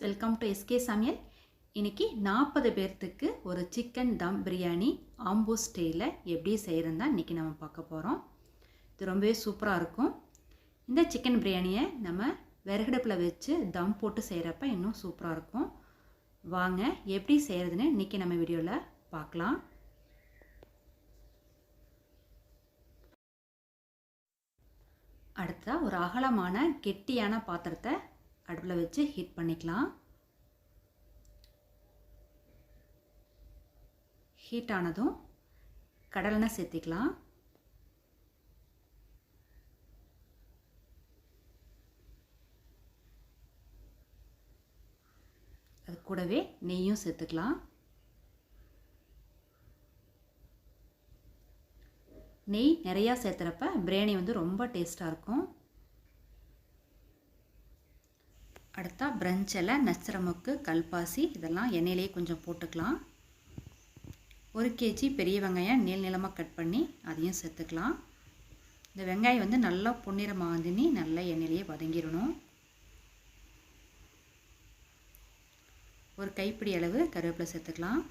Welcome to SK சமையல். இன்றைக்கி 40 பேர்த்துக்கு ஒரு சிக்கன் தம் பிரியாணி ஆம்பூர் ஸ்டைலில் எப்படி செய்கிறதுன்னு தான் இன்றைக்கி நம்ம பார்க்க போகிறோம். இது ரொம்பவே சூப்பராக இருக்கும். இந்த சிக்கன் பிரியாணியை நம்ம விறகடுப்பில் வச்சு தம் போட்டு செய்கிறப்ப இன்னும் சூப்பராக இருக்கும். வாங்க எப்படி செய்கிறதுன்னு இன்றைக்கி நம்ம வீடியோவில் பார்க்கலாம். அடுத்தா ஒரு அகலமான கெட்டியான பாத்திரத்தை அடுப்பில் வச்சு ஹீட் பண்ணிக்கலாம். ஹீட் ஆனதும் கடலெண்ணெய் சேர்த்திக்கலாம். அது கூடவே நெய்யும் சேர்த்துக்கலாம். நெய் நிறையா சேர்த்துறப்ப பிரியாணி வந்து ரொம்ப டேஸ்ட்டாக இருக்கும். அடுத்தா பிரஞ்சில் நச்சரமுக்கு கல்பாசி இதெல்லாம் எண்ணெயிலே கொஞ்சம் போட்டுக்கலாம். 1 kg பெரிய வெங்காயம் நீளமாக கட் பண்ணி அதையும் சேர்த்துக்கலாம். இந்த வெங்காயம் வந்து நல்லா பொன்னிறமாக வந்து நல்லா எண்ணெயிலேயே வதங்கிடணும். ஒரு கைப்பிடி அளவு கருவேப்பிலை சேர்த்துக்கலாம்.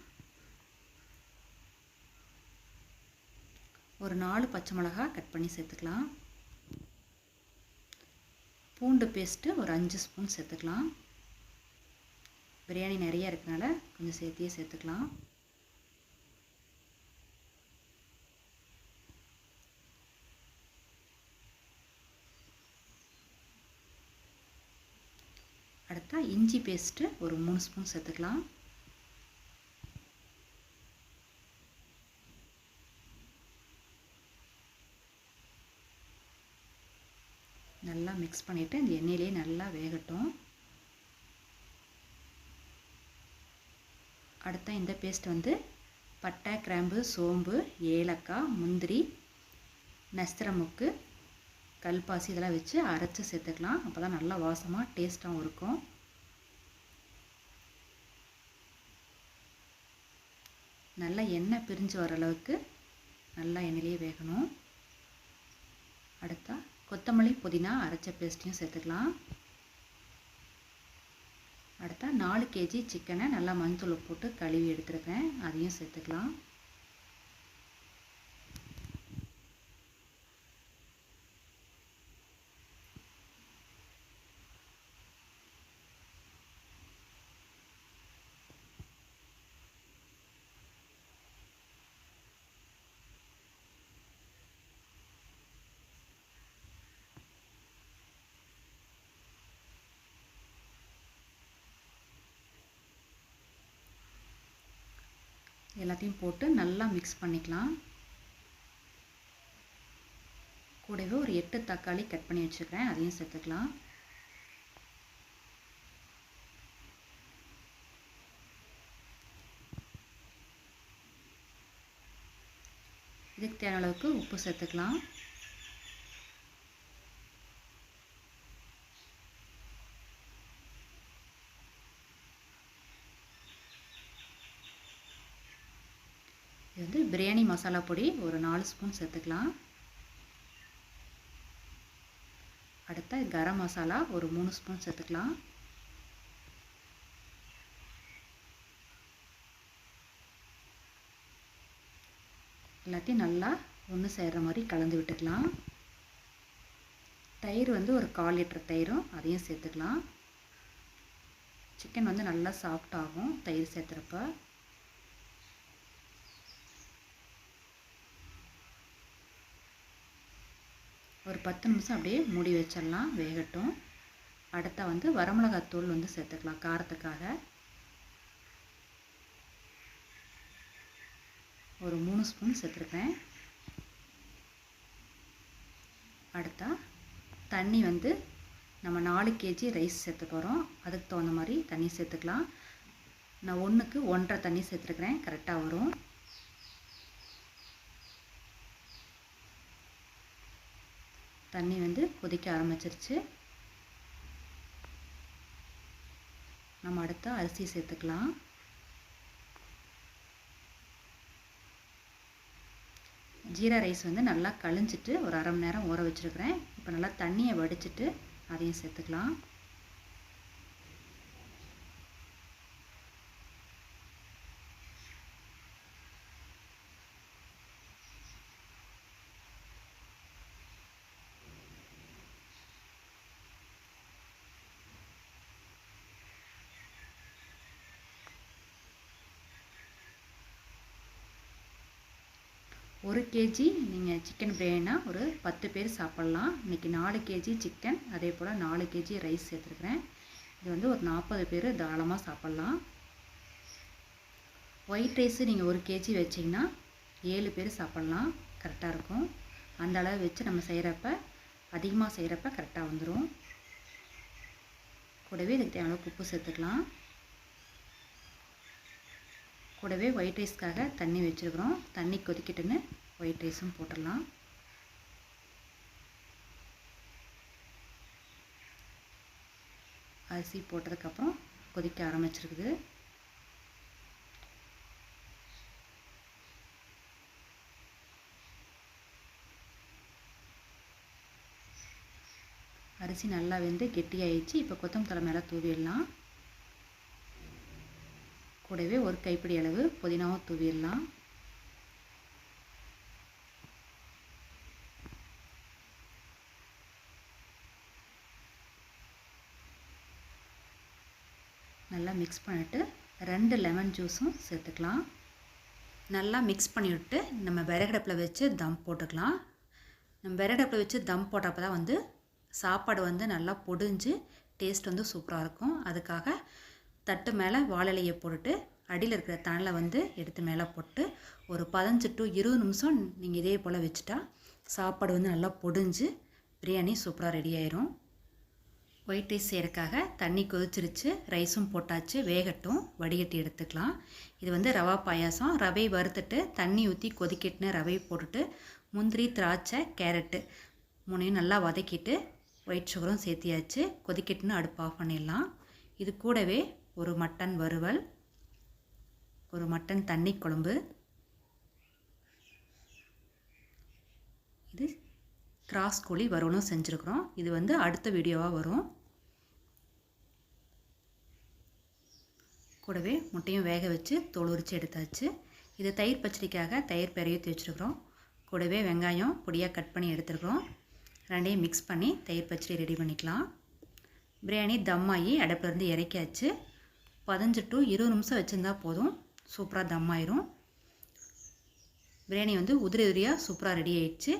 ஒரு 4 பச்சை மிளகாய் கட் பண்ணி சேர்த்துக்கலாம். பூண்டு பேஸ்ட்டு ஒரு 5 ஸ்பூன் சேர்த்துக்கலாம். பிரியாணி நிறைய இருக்கனால கொஞ்சம் சேர்த்தியே சேர்த்துக்கலாம். அடுத்தா இஞ்சி பேஸ்ட்டு ஒரு 3 ஸ்பூன் சேர்த்துக்கலாம். நல்லா மிக்ஸ் பண்ணிவிட்டு இந்த எண்ணெயிலே நல்லா வேகட்டும். அடுத்த இந்த பேஸ்ட் வந்து பட்டை, கிராம்பு, சோம்பு, ஏலக்காய், முந்திரி, நஸ்திரமுக்கு, கல்பாசி இதெல்லாம் வச்சு அரைச்சி சேர்த்துக்கலாம். அப்போ தான் நல்லா வாசமாக டேஸ்ட்டாகவும் இருக்கும். நல்லா எண்ணெய் பிரிஞ்சு வர அளவுக்கு நல்லா எண்ணெயிலே வேகணும். அடுத்தா கொத்தமல்லி, புதினா அரைச்ச பேஸ்ட்டையும் சேர்த்துக்கலாம். அடுத்தா 4 kg சிக்கனை நல்லா மஞ்சள் போட்டு கழுவி எடுத்துருக்கேன், அதையும் சேர்த்துக்கலாம். எல்லாத்தையும் போட்டு நல்லா மிக்ஸ் பண்ணிக்கலாம். கூடவே ஒரு 8 தக்காளி கட் பண்ணி வச்சுக்கிறேன், அதையும் சேர்த்துக்கலாம். இதுக்கு தேவையான அளவுக்கு உப்பு சேர்த்துக்கலாம். இது வந்து பிரியாணி மசாலா பொடி ஒரு 4 ஸ்பூன் சேர்த்துக்கலாம். அடுத்த கரம் மசாலா ஒரு 3 ஸ்பூன் சேர்த்துக்கலாம். எல்லாத்தையும் நல்லா ஒன்று சேர்கிற மாதிரி கலந்து விட்டுக்கலாம். தயிர் வந்து ஒரு 1/4 லிட்டர் தயிரும் அதையும் சேர்த்துக்கலாம். சிக்கன் வந்து நல்லா சாஃப்ட் ஆகும் தயிர் சேர்த்துறப்ப. ஒரு 10 நிமிஷம் அப்படியே மூடி வச்சிடலாம், வேகட்டும். அடுத்தா வந்து வரமிளகாத்தூள் வந்து சேர்த்துக்கலாம் காரத்துக்காக. ஒரு 3 ஸ்பூன் சேர்த்துருக்கேன். அடுத்தா தண்ணி வந்து நம்ம 4 kg ரைஸ் சேர்த்து போகிறோம், அதுக்கு தகுந்த மாதிரி தண்ணி சேர்த்துக்கலாம். நான் 1க்கு 1.5 தண்ணி சேர்த்துருக்குறேன், கரெக்டாக வரும். தண்ணி வந்து கொதிக்க ஆரம்பிச்சிருச்சு. நம்ம அடுத்த அரிசி சேர்த்துக்கலாம். ஜீரா ரைஸ் வந்து நல்லா கழிஞ்சிட்டு ஒரு 1/2 மணி நேரம் ஊற வச்சுருக்கிறேன். இப்போ நல்லா தண்ணியை வடிச்சிட்டு அதையும் சேர்த்துக்கலாம். 1 கேஜி நீங்கள் சிக்கன் பிரியாணினா ஒரு 10 பேர் சாப்பிட்லாம். இன்றைக்கி 4 கேஜி சிக்கன், அதே போல் 4 கேஜி ரைஸ் சேர்த்துருக்குறேன். இது வந்து ஒரு 40 பேர் தாராளமாக சாப்பிட்லாம். ஒயிட் ரைஸு நீங்கள் 1 கேஜி வச்சிங்கன்னா 7 பேர் சாப்பிட்லாம், கரெக்டாக இருக்கும். அந்த அளவு வச்சு நம்ம செய்கிறப்ப, அதிகமாக செய்கிறப்ப கரெக்டாக வந்துடும். கூடவே இதுக்கு தேவையான உப்பு சேர்த்துக்கலாம். கூடவே ஒயிட் ரைஸ்க்காக தண்ணி வச்சுருக்குறோம். தண்ணி கொதிக்கிட்டுன்னு ஒயிட் ரைஸும் போட்டுடலாம். அரிசி போட்டதுக்கப்புறம் கொதிக்க ஆரம்பிச்சிருக்குது. அரிசி நல்லா வெந்து கெட்டியாயிடுச்சு. இப்போ கொத்தமல்லி மேலே தூவிடலாம். கூடவே ஒரு கைப்பிடி அளவு புதினாவும் தூவிடலாம். நல்லா மிக்ஸ் பண்ணிவிட்டு 2 லெமன் ஜூஸும் சேர்த்துக்கலாம். நல்லா மிக்ஸ் பண்ணிவிட்டு நம்ம விறகடுப்பில் வச்சு தம் போட்டுக்கலாம். நம்ம விறகடுப்பில் வச்சு தம் போட்டப்போ தான் வந்து சாப்பாடு வந்து நல்லா பொடிஞ்சு டேஸ்ட் வந்து சூப்பராக இருக்கும். அதுக்காக தட்டு மேலே வாழலையை போட்டுட்டு அடியில் இருக்கிற தணலை வந்து எடுத்து மேலே போட்டு ஒரு 15 to 20 நிமிஷம் நீங்கள் இதே போல் வச்சுட்டா சாப்பாடு வந்து நல்லா பொடிஞ்சு பிரியாணி சூப்பராக ரெடி ஆயிரும். ஒயிட் ரைஸ் செய்கிறதுக்காக தண்ணி கொதிச்சிருச்சு, ரைஸும் போட்டாச்சு, வேகட்டும், வடிகட்டி எடுத்துக்கலாம். இது வந்து ரவா பாயாசம். ரவை வறுத்துட்டு தண்ணி ஊற்றி கொதிக்கிட்டுன்னு ரவை போட்டுட்டு முந்திரி, திராட்சை, கேரட்டு 3ஐயும் நல்லா வதக்கிட்டு ஒயிட் சுகரும் சேர்த்தியாச்சு. கொதிக்கிட்டுன்னு அடுப்பு ஆஃப் பண்ணிடலாம். இது கூடவே ஒரு மட்டன் வறுவல், ஒரு மட்டன் தண்ணி குழம்பு, இது கிராஸ் கோழி வறுவலும் செஞ்சுருக்குறோம். இது வந்து அடுத்த வீடியோவாக வரும். கூடவே முட்டையும் வேக வச்சு தோல் உரித்து எடுத்தாச்சு. இது தயிர் பச்சடிக்காக தயிர் பெரிய ஊற்றி வச்சுருக்குறோம். கூடவே வெங்காயம் பொடியாக கட் பண்ணி எடுத்துருக்குறோம். ரெண்டையும் மிக்ஸ் பண்ணி தயிர் பச்சடி ரெடி பண்ணிக்கலாம். பிரியாணி தம் ஆகி அடுப்புலேருந்து இறக்கியாச்சு. 15 to 20 நிமிஷம் வச்சுருந்தா போதும், சூப்பராக தம் ஆயிரும். பிரியாணி வந்து உதிரி உதிரியாக சூப்பராக ரெடி ஆயிடுச்சு.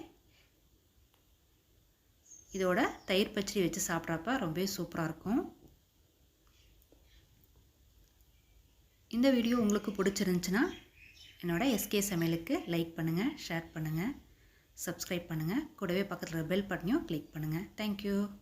இதோட தயிர் பச்சடி வச்சு சாப்பிட்றப்ப ரொம்பவே சூப்பராக இருக்கும். இந்த வீடியோ உங்களுக்கு பிடிச்சிருந்துச்சுன்னா என்னோட SK சமையலுக்கு லைக் பண்ணுங்கள், ஷேர் பண்ணுங்கள், சப்ஸ்கிரைப் பண்ணுங்கள். கூடவே பக்கத்தில் பெல் பட்டனையும் கிளிக் பண்ணுங்கள். தேங்க்யூ.